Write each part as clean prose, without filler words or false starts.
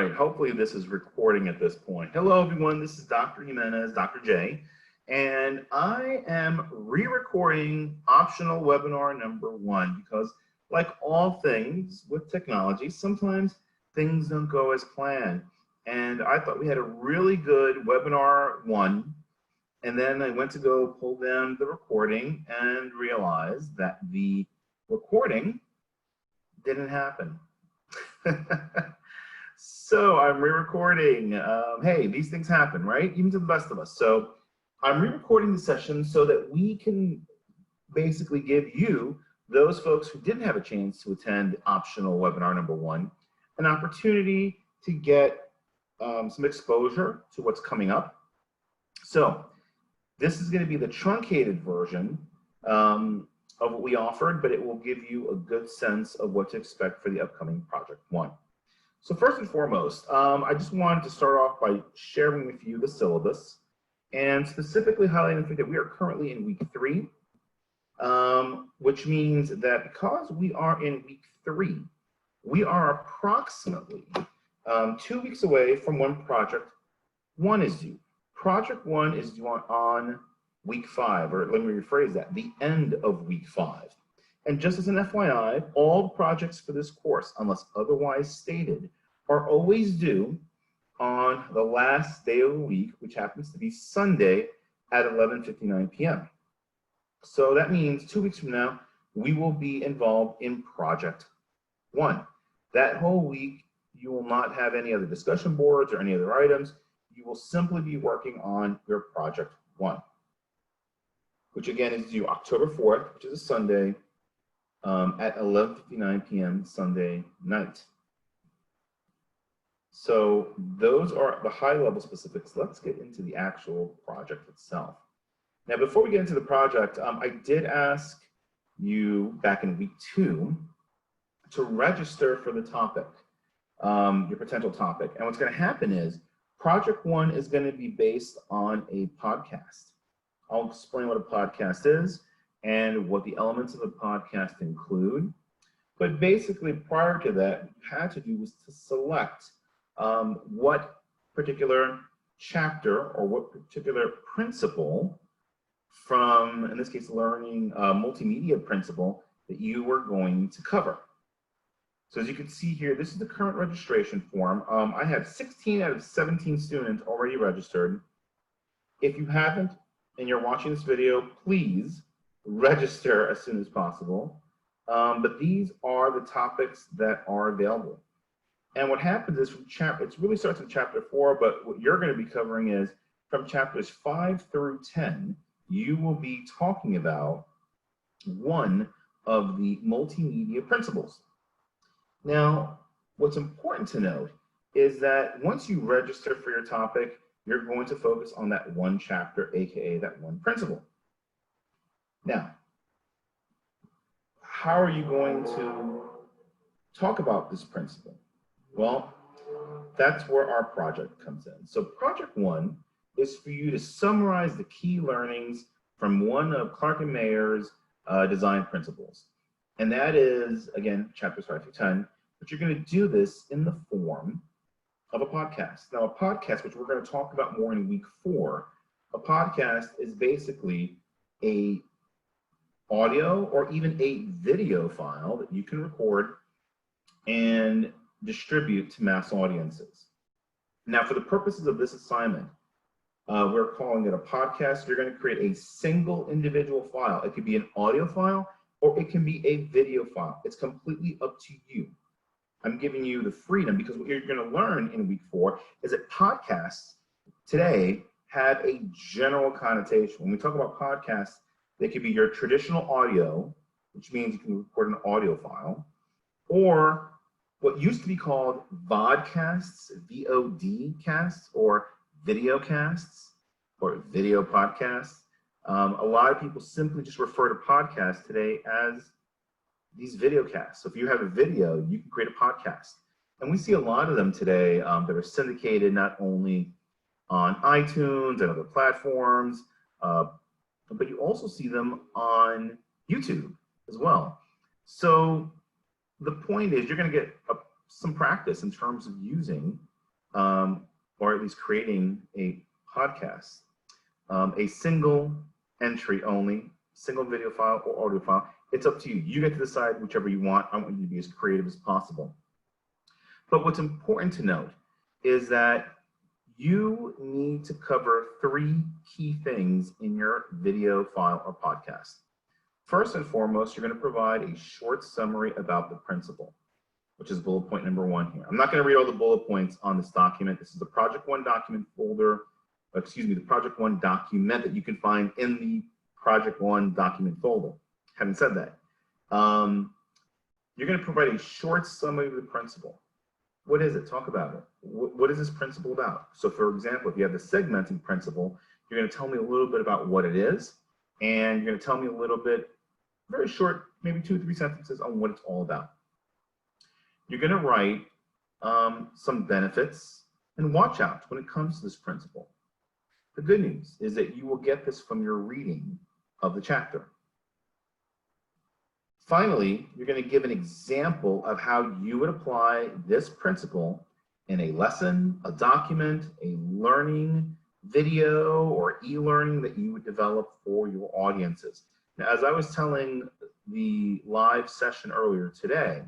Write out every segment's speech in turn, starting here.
right, hopefully this is recording at this point. Hello everyone, this is Dr. Jimenez, Dr. J, and I am re-recording optional webinar number 1 because like all things with technology, sometimes things don't go as planned. And I thought we had a really good webinar 1, and then I went to go pull down the recording and realized that the recording didn't happen. So I'm re-recording. Hey, these things happen, right? Even to the best of us. So I'm re-recording the session so that we can basically give you, those folks who didn't have a chance to attend optional webinar number 1, an opportunity to get some exposure to what's coming up. So this is going to be the truncated version of what we offered, but it will give you a good sense of what to expect for the upcoming Project 1. So first and foremost, I just wanted to start off by sharing with you the syllabus and specifically highlighting the fact that we are currently in week 3, which means that because we are in week 3, we are approximately 2 weeks away from when Project 1 is due. Project 1 is due on week 5, or let me rephrase that, the end of week 5. And just as an FYI, all projects for this course, unless otherwise stated, are always due on the last day of the week, which happens to be Sunday at 11:59 p.m. So that means 2 weeks from now, we will be involved in Project 1. That whole week, you will not have any other discussion boards or any other items. You will simply be working on your Project 1, which again is due October 4th, which is a Sunday, at 11:59 p.m. Sunday night. So those are the high-level specifics. Let's get into the actual project itself. Now, before we get into the project, I did ask you back in week 2 to register for the topic, your potential topic. And what's going to happen is Project 1 is going to be based on a podcast. I'll explain what a podcast is and what the elements of the podcast include. But basically, prior to that, what you had to do was to select what particular chapter or what particular principle from, in this case, learning multimedia principle that you were going to cover. So as you can see here, this is the current registration form. I have 16 out of 17 students already registered. If you haven't and you're watching this video, please register as soon as possible. But these are the topics that are available. And what happens is it really starts in chapter 4, but what you're going to be covering is from chapters 5 through 10, you will be talking about one of the multimedia principles. Now, what's important to note is that once you register for your topic, you're going to focus on that one chapter, aka that one principle. Now, how are you going to talk about this principle? Well, that's where our project comes in. So Project 1 is for you to summarize the key learnings from one of Clark and Mayer's design principles. And that is, again, chapters 5 through 10, but you're going to do this in the form of a podcast. Now, a podcast, which we're going to talk about more in week 4, a podcast is basically a audio or even a video file that you can record and distribute to mass audiences. Now, for the purposes of this assignment, we're calling it a podcast. You're going to create a single individual file. It could be an audio file or it can be a video file. It's completely up to you. I'm giving you the freedom because what you're going to learn in week 4 is that podcasts today have a general connotation. When we talk about podcasts, they could be your traditional audio, which means you can record an audio file, or what used to be called vodcasts, VOD casts, or video casts, or video podcasts. A lot of people simply just refer to podcasts today as these video casts. So if you have a video, you can create a podcast. And we see a lot of them today that are syndicated not only on iTunes and other platforms, but you also see them on YouTube as well. So the point is you're going to get some practice in terms of using, or at least creating a podcast. A single entry only, single video file or audio file. It's up to you. You get to decide whichever you want. I want you to be as creative as possible. But what's important to note is that you need to cover 3 key things in your video file or podcast. First and foremost, you're going to provide a short summary about the principle, which is bullet point number 1 here. I'm not going to read all the bullet points on this document. This is the Project 1 document folder, the Project 1 document that you can find in the Project 1 document folder. Having said that, you're going to provide a short summary of the principle. What is it? Talk about it. What is this principle about? So for example, if you have the segmenting principle, you're going to tell me a little bit about what it is, and you're going to tell me a little bit, very short, maybe 2 or 3 sentences on what it's all about. You're going to write some benefits and watch outs when it comes to this principle. The good news is that you will get this from your reading of the chapter. Finally, you're going to give an example of how you would apply this principle in a lesson, a document, a learning video, or e-learning that you would develop for your audiences. Now, as I was telling the live session earlier today,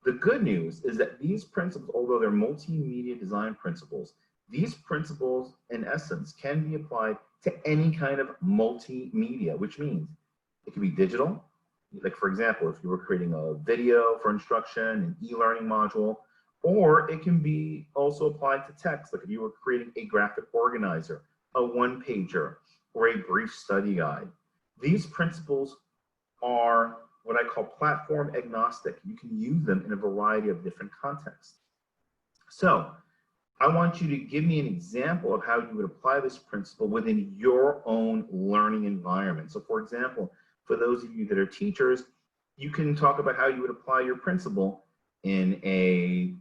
the good news is that these principles, although they're multimedia design principles, these principles, in essence, can be applied to any kind of multimedia, which means it can be digital. Like, for example, if you were creating a video for instruction, an e-learning module, or it can be also applied to text, like if you were creating a graphic organizer, a one-pager, or a brief study guide. These principles are what I call platform agnostic. You can use them in a variety of different contexts. So I want you to give me an example of how you would apply this principle within your own learning environment. So for example, for those of you that are teachers, you can talk about how you would apply your principle in a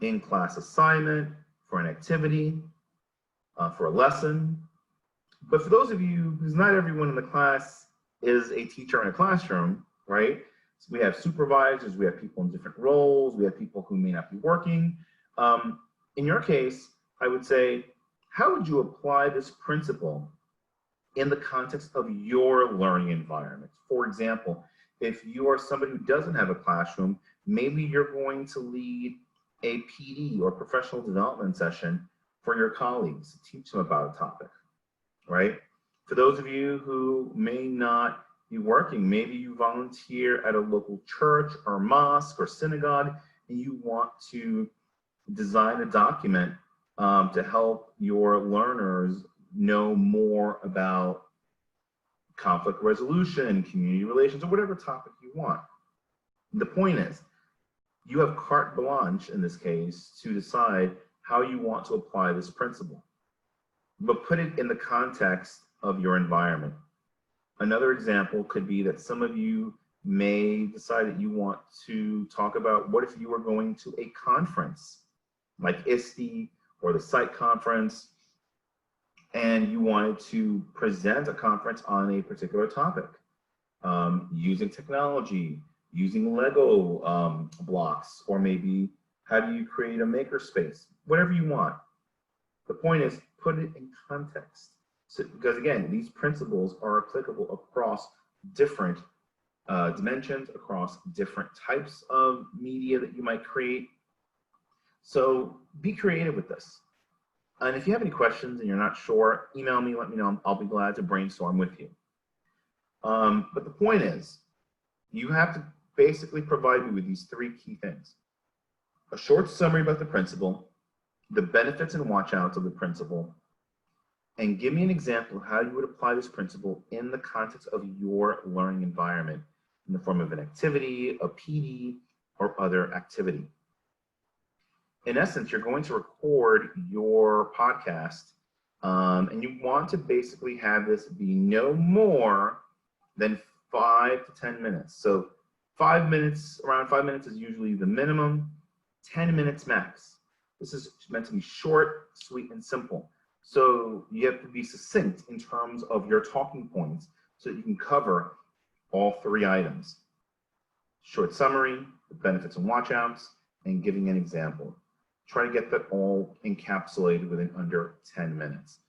in-class assignment, for an activity, for a lesson. But for those of you, because not everyone in the class is a teacher in a classroom, right? So we have supervisors, we have people in different roles, we have people who may not be working. In your case, I would say, how would you apply this principle in the context of your learning environment? For example, if you are somebody who doesn't have a classroom, maybe you're going to lead a PD or professional development session for your colleagues to teach them about a topic, right? For those of you who may not be working, maybe you volunteer at a local church or mosque or synagogue, and you want to design a document to help your learners know more about conflict resolution, community relations, or whatever topic you want. The point is, you have carte blanche in this case to decide how you want to apply this principle, but put it in the context of your environment. Another example could be that some of you may decide that you want to talk about what if you were going to a conference like ISTE or the Site Conference, and you wanted to present a conference on a particular topic, using technology, using Lego blocks, or maybe how do you create a makerspace, whatever you want. The point is, put it in context. So, because again, these principles are applicable across different dimensions, across different types of media that you might create. So be creative with this. And if you have any questions and you're not sure, email me, let me know. I'll be glad to brainstorm with you. But the point is, you have to basically provide me with these 3 key things. A short summary about the principle, the benefits and watch outs of the principle, and give me an example of how you would apply this principle in the context of your learning environment in the form of an activity, a PD, or other activity. In essence, you're going to record your podcast, and you want to basically have this be no more than 5 to 10 minutes. So 5 minutes, around 5 minutes is usually the minimum, 10 minutes max. This is meant to be short, sweet, and simple. So you have to be succinct in terms of your talking points so that you can cover all 3 items. short summary, the benefits and watchouts, and giving an example. Try to get that all encapsulated within under 10 minutes,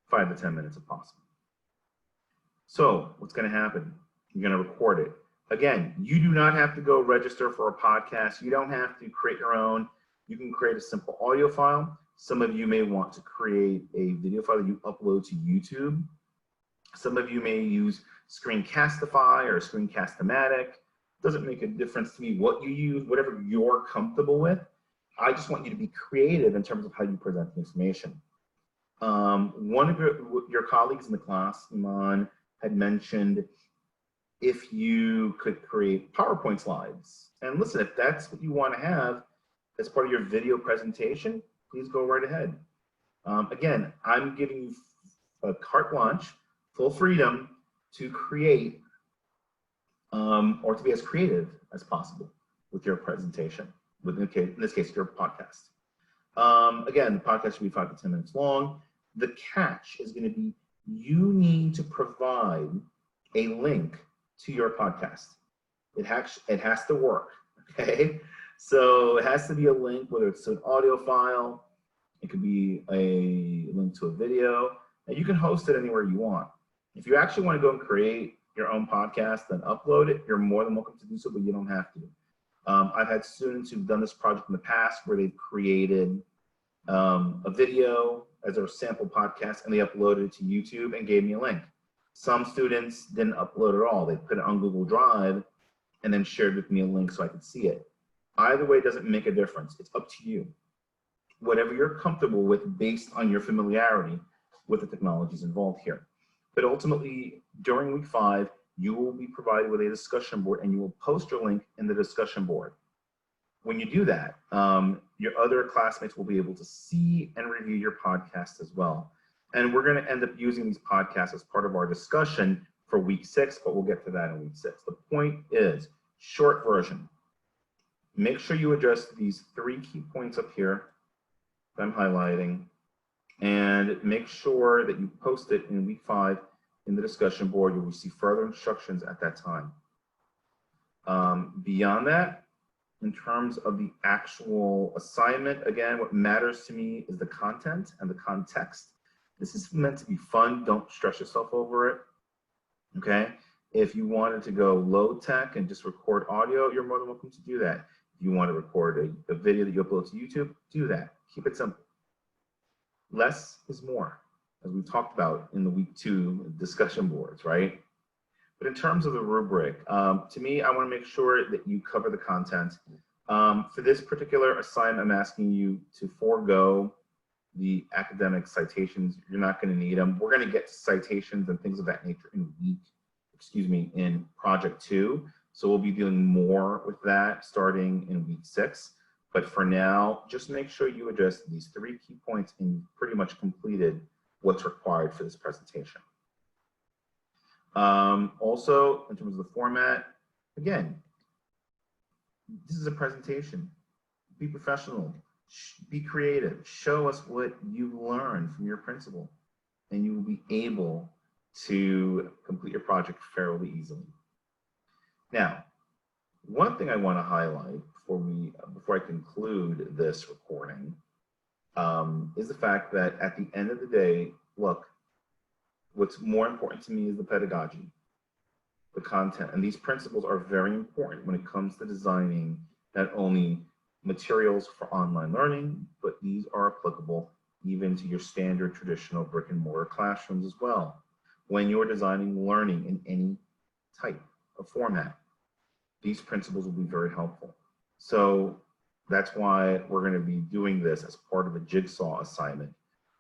5 to 10 minutes if possible. So what's going to happen? You're going to record it. Again, you do not have to go register for a podcast. You don't have to create your own. You can create a simple audio file. Some of you may want to create a video file that you upload to YouTube. Some of you may use Screencastify or Screencast-O-Matic. Doesn't make a difference to me what you use, whatever you're comfortable with. I just want you to be creative in terms of how you present the information. One of your colleagues in the class, Iman, had mentioned if you could create PowerPoint slides. And listen, if that's what you want to have as part of your video presentation, please go right ahead. Again, I'm giving you a carte blanche, full freedom to create or to be as creative as possible with your presentation, in this case, your podcast. Again, the podcast should be 5 to 10 minutes long. The catch is going to be you need to provide a link to your podcast. It has to work, okay? So it has to be a link, whether it's an audio file, it could be a link to a video, and you can host it anywhere you want. If you actually want to go and create your own podcast and upload it, you're more than welcome to do so, but you don't have to. I've had students who've done this project in the past where they've created a video as their sample podcast and they uploaded it to YouTube and gave me a link. Some students didn't upload at all. They put it on Google Drive and then shared with me a link so I could see it. Either way doesn't make a difference. It's up to you. Whatever you're comfortable with based on your familiarity with the technologies involved here. But ultimately, during week 5, you will be provided with a discussion board and you will post your link in the discussion board. When you do that, your other classmates will be able to see and review your podcast as well. And we're going to end up using these podcasts as part of our discussion for week 6, but we'll get to that in week 6. The point is, short version. Make sure you address these 3 key points up here that I'm highlighting, and make sure that you post it in week 5 in the discussion board. You'll receive further instructions at that time. Beyond that, in terms of the actual assignment, again, what matters to me is the content and the context. This is meant to be fun. Don't stress yourself over it, okay? If you wanted to go low tech and just record audio, you're more than welcome to do that. If you want to record a video that you upload to YouTube, do that. Keep it simple. Less is more, as we talked about in the week 2 discussion boards, right? But in terms of the rubric, to me, I want to make sure that you cover the content. For this particular assignment, I'm asking you to forego the academic citations. You're not going to need them. We're going to get to citations and things of that nature in project 2. So we'll be dealing more with that starting in week 6. But for now, just make sure you address these 3 key points and you've pretty much completed what's required for this presentation. Also, in terms of the format, again, this is a presentation. Be professional, be creative, show us what you've learned from your principal, and you will be able to complete your project fairly easily. Now, one thing I want to highlight before I conclude this recording is the fact that at the end of the day, look, what's more important to me is the pedagogy, the content, and these principles are very important when it comes to designing not only materials for online learning, but these are applicable even to your standard traditional brick and mortar classrooms as well. When you're designing learning in any type of format, these principles will be very helpful. So that's why we're going to be doing this as part of a jigsaw assignment,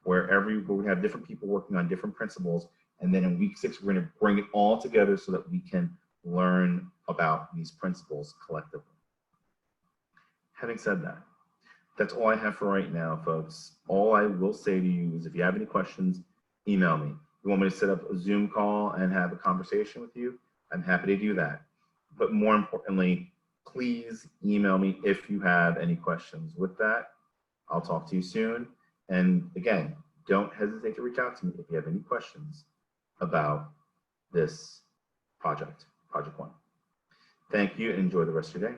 where we have different people working on different principles, and then in week 6 we're going to bring it all together so that we can learn about these principles collectively. Having said that, that's all I have for right now, folks. All I will say to you is if you have any questions, email me. If you want me to set up a Zoom call and have a conversation with you, I'm happy to do that. But more importantly, please email me if you have any questions. With that, I'll talk to you soon. And again, don't hesitate to reach out to me if you have any questions about this project, Project 1. Thank you and enjoy the rest of your day.